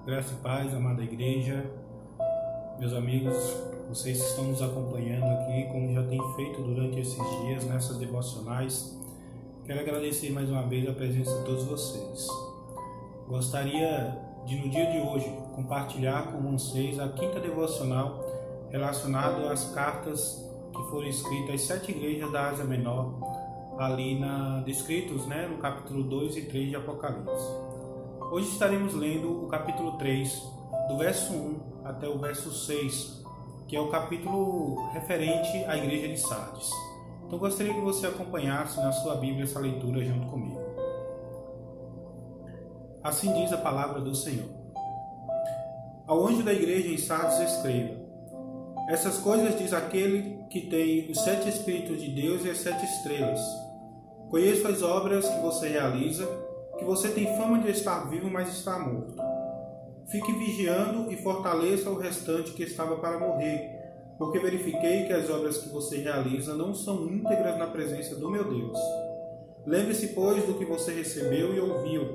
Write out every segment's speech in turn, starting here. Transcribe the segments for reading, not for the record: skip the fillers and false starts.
Graça e paz, amada igreja, meus amigos, vocês que estão nos acompanhando aqui, como já tem feito durante esses dias, nessas devocionais. Quero agradecer mais uma vez a presença de todos vocês. Gostaria de, no dia de hoje, compartilhar com vocês a quinta devocional relacionada às cartas que foram escritas às 7 igrejas da Ásia Menor, ali descritos no capítulo 2 e 3 de Apocalipse. Hoje estaremos lendo o capítulo 3, do verso 1 até o verso 6, que é o capítulo referente à igreja de Sardes. Então gostaria que você acompanhasse na sua Bíblia essa leitura junto comigo. Assim diz a palavra do Senhor. Ao anjo da igreja em Sardes escreva: essas coisas diz aquele que tem os 7 Espíritos de Deus e as 7 estrelas. Conheço as obras que você realiza, que você tem fama de estar vivo, mas está morto. Fique vigiando e fortaleça o restante que estava para morrer, porque verifiquei que as obras que você realiza não são íntegras na presença do meu Deus. Lembre-se, pois, do que você recebeu e ouviu.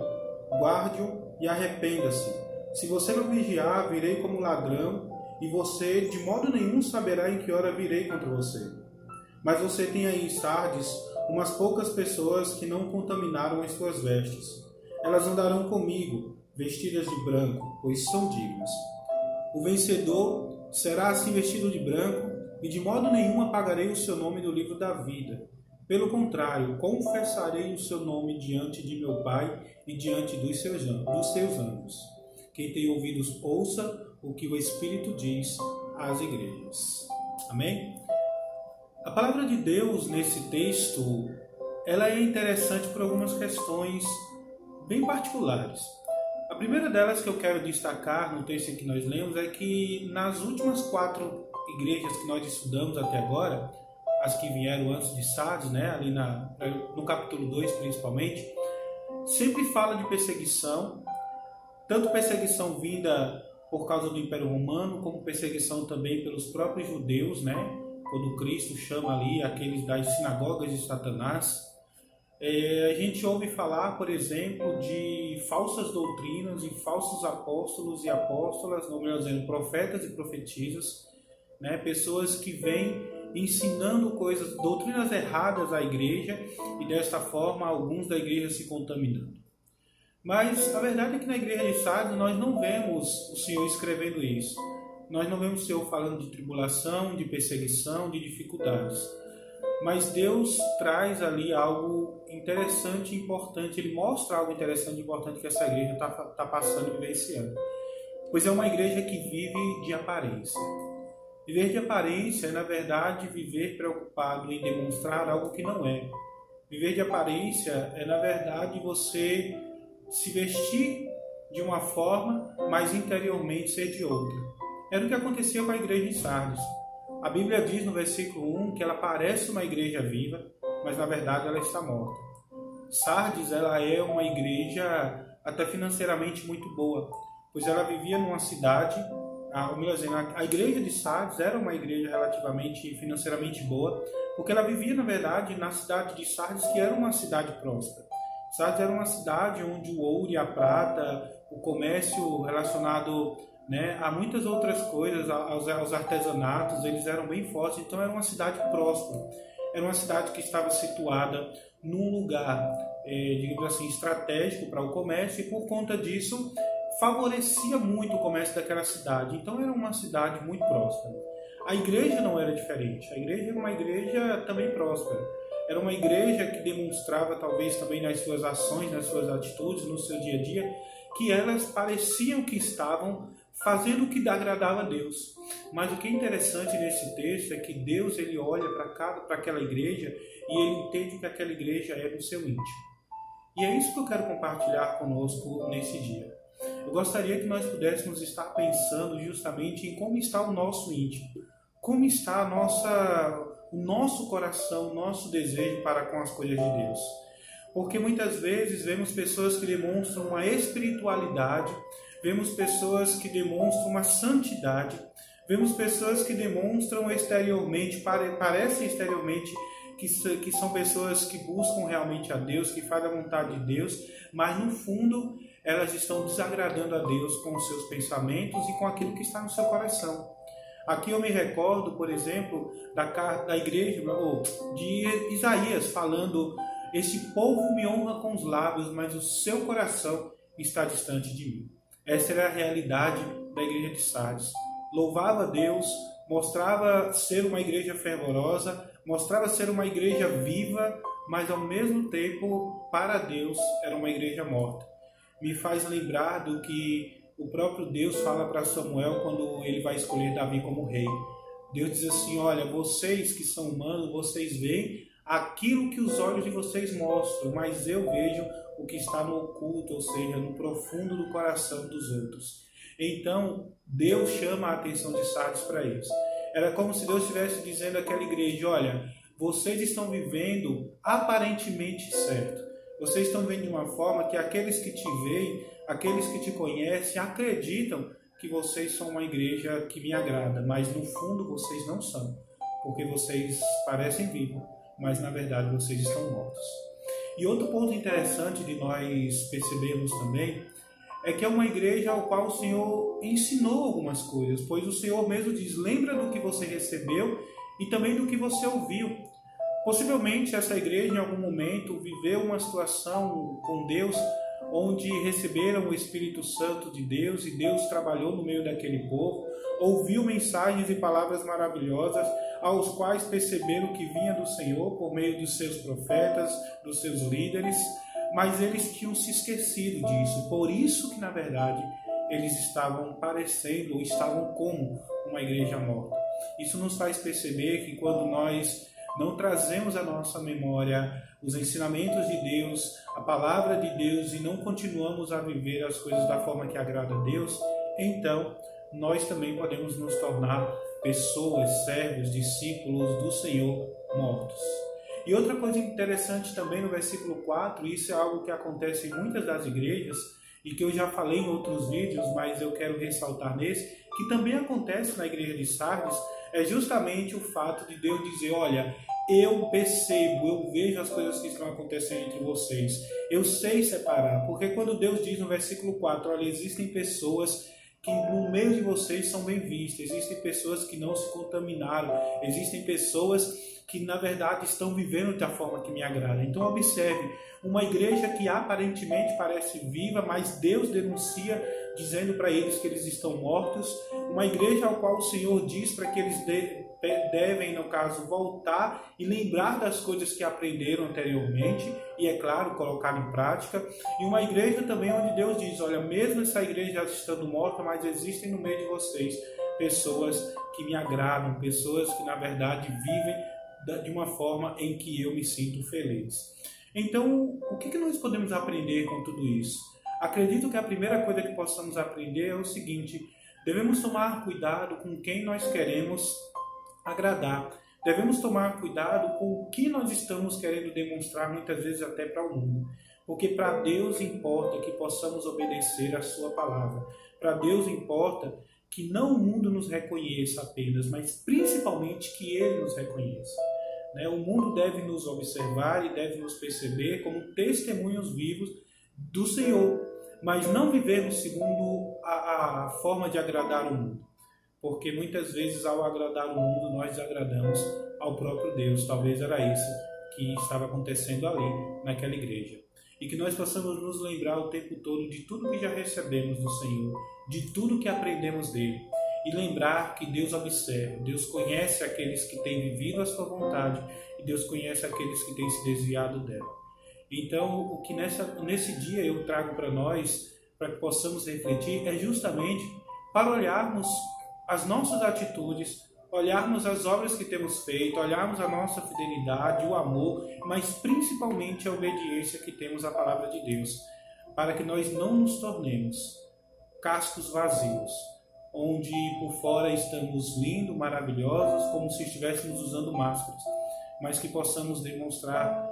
Guarde-o e arrependa-se. Se você não vigiar, virei como ladrão, e você de modo nenhum saberá em que hora virei contra você. Mas você tem aí em Sardes umas poucas pessoas que não contaminaram as suas vestes. Elas andarão comigo, vestidas de branco, pois são dignas. O vencedor será assim vestido de branco, e de modo nenhum apagarei o seu nome do livro da vida. Pelo contrário, confessarei o seu nome diante de meu Pai e diante dos seus anjos. Quem tem ouvidos, ouça o que o Espírito diz às igrejas. Amém? A palavra de Deus nesse texto, ela é interessante por algumas questões bem particulares. A primeira delas que eu quero destacar no texto que nós lemos é que nas últimas 4 igrejas que nós estudamos até agora, as que vieram antes de Sardes, ali no capítulo 2 principalmente, sempre fala de perseguição, tanto perseguição vinda por causa do Império Romano, como perseguição também pelos próprios judeus, quando Cristo chama ali aqueles das sinagogas de Satanás. A gente ouve falar, por exemplo, de falsas doutrinas e falsos apóstolos e apóstolas, não melhor dizendo, profetas e profetisas, pessoas que vêm ensinando doutrinas erradas à igreja e desta forma alguns da igreja se contaminando. Mas a verdade é que na igreja de Sardes nós não vemos o Senhor escrevendo isso. Nós não vemos o Senhor falando de tribulação, de perseguição, de dificuldades. Mas Deus traz ali algo interessante e importante. Ele mostra algo interessante e importante que essa igreja está passando e vivenciando. Pois é uma igreja que vive de aparência. Viver de aparência é, na verdade, viver preocupado em demonstrar algo que não é. Viver de aparência é, na verdade, você se vestir de uma forma, mas interiormente ser de outra. Era o que acontecia com a igreja de Sardes. A Bíblia diz no versículo 1 que ela parece uma igreja viva, mas na verdade ela está morta. Sardes, ela é uma igreja até financeiramente muito boa, pois ela vivia numa cidade, a igreja de Sardes era uma igreja relativamente financeiramente boa, porque ela vivia na verdade na cidade de Sardes, que era uma cidade próspera. Sardes era uma cidade onde o ouro e a prata, o comércio relacionado a muitas outras coisas, aos artesanatos, eles eram bem fortes, então era uma cidade próspera. Era uma cidade que estava situada num lugar, digamos assim, estratégico para o comércio, e por conta disso favorecia muito o comércio daquela cidade. Então era uma cidade muito próspera. A igreja não era diferente, a igreja era uma igreja também próspera. Era uma igreja que demonstrava, talvez também nas suas ações, nas suas atitudes, no seu dia a dia, que elas pareciam que estavam fazendo o que agradava a Deus. Mas o que é interessante nesse texto é que Deus ele olha para aquela igreja e ele entende que aquela igreja é do seu íntimo. E é isso que eu quero compartilhar conosco nesse dia. Eu gostaria que nós pudéssemos estar pensando justamente em como está o nosso íntimo, como está o nosso coração, o nosso desejo para com as coisas de Deus. Porque muitas vezes vemos pessoas que demonstram uma espiritualidade, vemos pessoas que demonstram uma santidade, vemos pessoas que demonstram exteriormente, parecem exteriormente que são pessoas que buscam realmente a Deus, que fazem a vontade de Deus, mas no fundo elas estão desagradando a Deus com os seus pensamentos e com aquilo que está no seu coração. Aqui eu me recordo, por exemplo, da igreja, ou de Isaías falando: "Este povo me honra com os lábios, mas o seu coração está distante de mim." Essa era a realidade da igreja de Sardes. Louvava a Deus, mostrava ser uma igreja fervorosa, mostrava ser uma igreja viva, mas ao mesmo tempo, para Deus, era uma igreja morta. Me faz lembrar do que o próprio Deus fala para Samuel quando ele vai escolher Davi como rei. Deus diz assim: olha, vocês que são humanos, vocês veem aquilo que os olhos de vocês mostram, mas eu vejo o que está no oculto, ou seja, no profundo do coração dos outros. Então, Deus chama a atenção de Sardes para isso. Era como se Deus estivesse dizendo àquela igreja: olha, vocês estão vivendo aparentemente certo. Vocês estão vendo de uma forma que aqueles que te veem, aqueles que te conhecem, acreditam que vocês são uma igreja que me agrada, mas no fundo vocês não são, porque vocês parecem vivos, mas na verdade vocês estão mortos. E outro ponto interessante de nós percebermos também é que é uma igreja ao qual o Senhor ensinou algumas coisas, pois o Senhor mesmo diz: lembra do que você recebeu e também do que você ouviu. Possivelmente essa igreja em algum momento viveu uma situação com Deus onde receberam o Espírito Santo de Deus e Deus trabalhou no meio daquele povo, ouviu mensagens e palavras maravilhosas aos quais perceberam que vinha do Senhor por meio dos seus profetas, dos seus líderes, mas eles tinham se esquecido disso. Por isso que, na verdade, eles estavam parecendo ou estavam como uma igreja morta. Isso nos faz perceber que quando nós não trazemos à nossa memória os ensinamentos de Deus, a palavra de Deus, e não continuamos a viver as coisas da forma que agrada a Deus, então nós também podemos nos tornar pessoas, servos, discípulos do Senhor mortos. E outra coisa interessante também no versículo 4, isso é algo que acontece em muitas das igrejas, e que eu já falei em outros vídeos, mas eu quero ressaltar nesse, que também acontece na igreja de Sardes, é justamente o fato de Deus dizer: olha, eu percebo, eu vejo as coisas que estão acontecendo entre vocês, eu sei separar, porque quando Deus diz no versículo 4, olha, existem pessoas que no meio de vocês são bem vistas, existem pessoas que não se contaminaram, existem pessoas que na verdade estão vivendo da forma que me agrada. Então observe, uma igreja que aparentemente parece viva, mas Deus denuncia dizendo para eles que eles estão mortos, uma igreja ao qual o Senhor diz para que eles devem, no caso, voltar e lembrar das coisas que aprenderam anteriormente e, é claro, colocar em prática. E uma igreja também onde Deus diz: olha, mesmo essa igreja já estando morta, mas existem no meio de vocês pessoas que me agradam, pessoas que na verdade vivem de uma forma em que eu me sinto feliz. Então, o que nós podemos aprender com tudo isso? Acredito que a primeira coisa que possamos aprender é o seguinte: devemos tomar cuidado com quem nós queremos agradar. Devemos tomar cuidado com o que nós estamos querendo demonstrar, muitas vezes até para o mundo. Porque para Deus importa que possamos obedecer a sua palavra. Para Deus importa que não o mundo nos reconheça apenas, mas principalmente que Ele nos reconheça. O mundo deve nos observar e deve nos perceber como testemunhos vivos do Senhor, mas não vivermos segundo a forma de agradar o mundo. Porque muitas vezes, ao agradar o mundo, nós desagradamos ao próprio Deus. Talvez era isso que estava acontecendo ali, naquela igreja. E que nós possamos nos lembrar o tempo todo de tudo que já recebemos do Senhor, de tudo que aprendemos dele. E lembrar que Deus observa, Deus conhece aqueles que têm vivido a sua vontade e Deus conhece aqueles que têm se desviado dela. Então, o que nesse dia eu trago para nós, para que possamos refletir, é justamente para olharmos as nossas atitudes, olharmos as obras que temos feito, olharmos a nossa fidelidade, o amor, mas principalmente a obediência que temos à palavra de Deus, para que nós não nos tornemos cascos vazios, onde por fora estamos lindos, maravilhosos, como se estivéssemos usando máscaras, mas que possamos demonstrar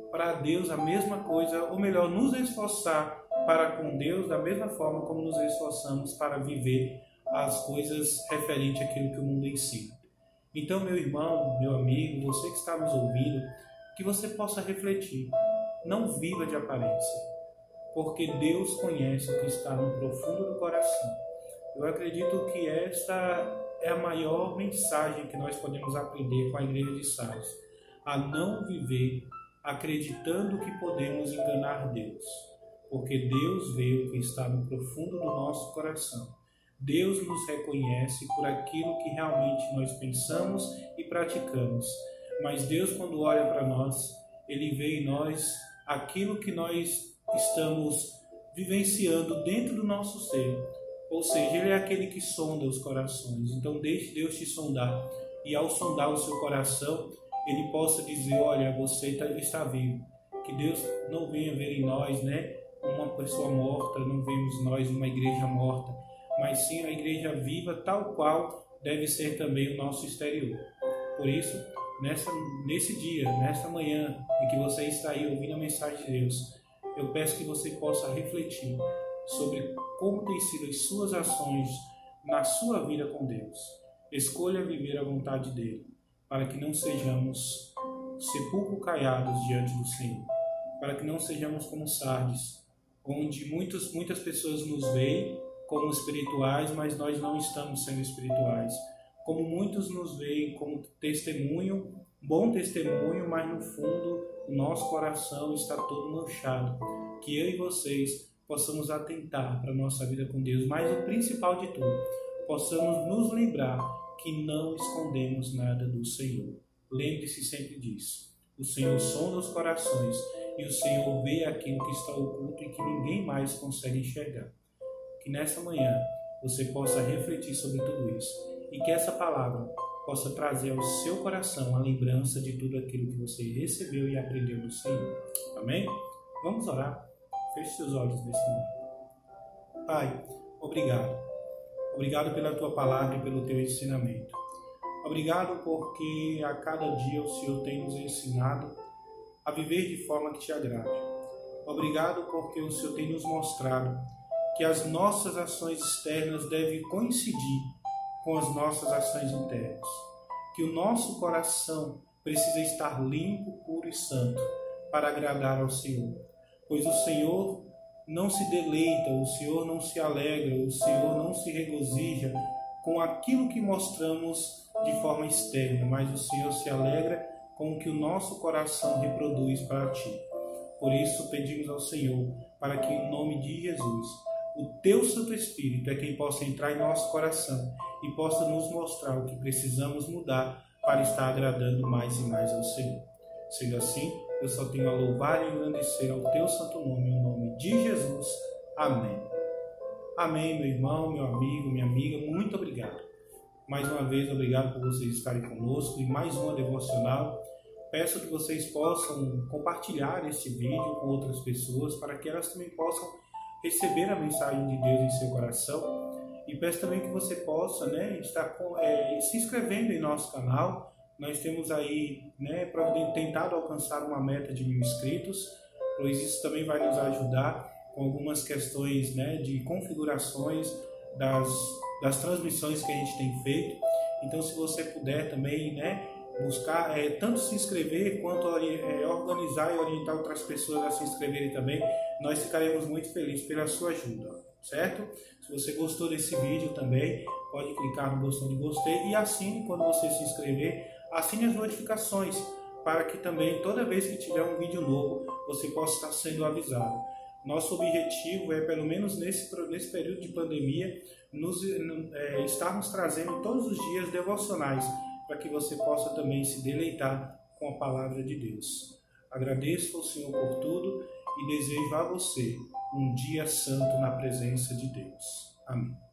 para Deus a mesma coisa, ou melhor, nos esforçar para com Deus da mesma forma como nos esforçamos para viver as coisas referentes àquilo que o mundo ensina. Então, meu irmão, meu amigo, você que está nos ouvindo, que você possa refletir. Não viva de aparência. porque Deus conhece o que está no profundo do coração. Eu acredito que esta é a maior mensagem que nós podemos aprender com a igreja de Sardes, a não viver acreditando que podemos enganar Deus, porque Deus vê o que está no profundo do nosso coração. Deus nos reconhece por aquilo que realmente nós pensamos e praticamos, mas Deus, quando olha para nós, Ele vê em nós aquilo que nós estamos vivenciando dentro do nosso ser. Ou seja, Ele é aquele que sonda os corações. Então deixe Deus te sondar, e ao sondar o seu coração, Ele possa dizer: olha, você está vivo. Que Deus não venha ver em nós, uma pessoa morta, não vemos nós uma igreja morta, mas sim a igreja viva, tal qual deve ser também o nosso exterior. Por isso, nesse dia, nesta manhã em que você está aí ouvindo a mensagem de Deus, eu peço que você possa refletir sobre como têm sido as suas ações na sua vida com Deus. Escolha viver a vontade dEle, para que não sejamos sepulcro caiados diante do Senhor, para que não sejamos como Sardes, onde muitas pessoas nos veem como espirituais, mas nós não estamos sendo espirituais. Como muitos nos veem como testemunho, bom testemunho, mas no fundo o nosso coração está todo manchado. Que eu e vocês possamos atentar para a nossa vida com Deus, mas o principal de tudo, possamos nos lembrar que não escondemos nada do Senhor. Lembre-se sempre disso. O Senhor sonda os corações e o Senhor vê aquilo que está oculto e que ninguém mais consegue enxergar. Que nessa manhã você possa refletir sobre tudo isso e que essa palavra possa trazer ao seu coração a lembrança de tudo aquilo que você recebeu e aprendeu do Senhor. Amém? Vamos orar. Feche seus olhos nesse momento. Pai, obrigado. Obrigado pela Tua palavra e pelo Teu ensinamento. Obrigado porque a cada dia o Senhor tem nos ensinado a viver de forma que Te agrade. Obrigado porque o Senhor tem nos mostrado que as nossas ações externas devem coincidir com as nossas ações internas. Que o nosso coração precisa estar limpo, puro e santo para agradar ao Senhor. Pois o Senhor não se deleita, o Senhor não se alegra, o Senhor não se regozija com aquilo que mostramos de forma externa, mas o Senhor se alegra com o que o nosso coração reproduz para Ti. Por isso pedimos ao Senhor para que, em nome de Jesus, o Teu Santo Espírito é quem possa entrar em nosso coração e possa nos mostrar o que precisamos mudar para estar agradando mais e mais ao Senhor. Sendo assim, eu só tenho a louvar e engrandecer ao Teu santo nome, em nome de Jesus. Amém. Amém, meu irmão, meu amigo, minha amiga, muito obrigado. Mais uma vez, obrigado por vocês estarem conosco em mais uma devocional. Peço que vocês possam compartilhar esse vídeo com outras pessoas para que elas também possam receber a mensagem de Deus em seu coração. E peço também que você possa estar se inscrevendo em nosso canal. Nós temos aí tentado alcançar uma meta de 1000 inscritos, pois isso também vai nos ajudar com algumas questões de configurações das transmissões que a gente tem feito. Então, se você puder também buscar tanto se inscrever quanto organizar e orientar outras pessoas a se inscreverem também, nós ficaremos muito felizes pela sua ajuda, certo? Se você gostou desse vídeo também, pode clicar no botão de gostei e assine quando você se inscrever. Assine as notificações para que também, toda vez que tiver um vídeo novo, você possa estar sendo avisado. Nosso objetivo é, pelo menos nesse período de pandemia, estarmos trazendo todos os dias devocionais, para que você possa também se deleitar com a palavra de Deus. Agradeço ao Senhor por tudo e desejo a você um dia santo na presença de Deus. Amém.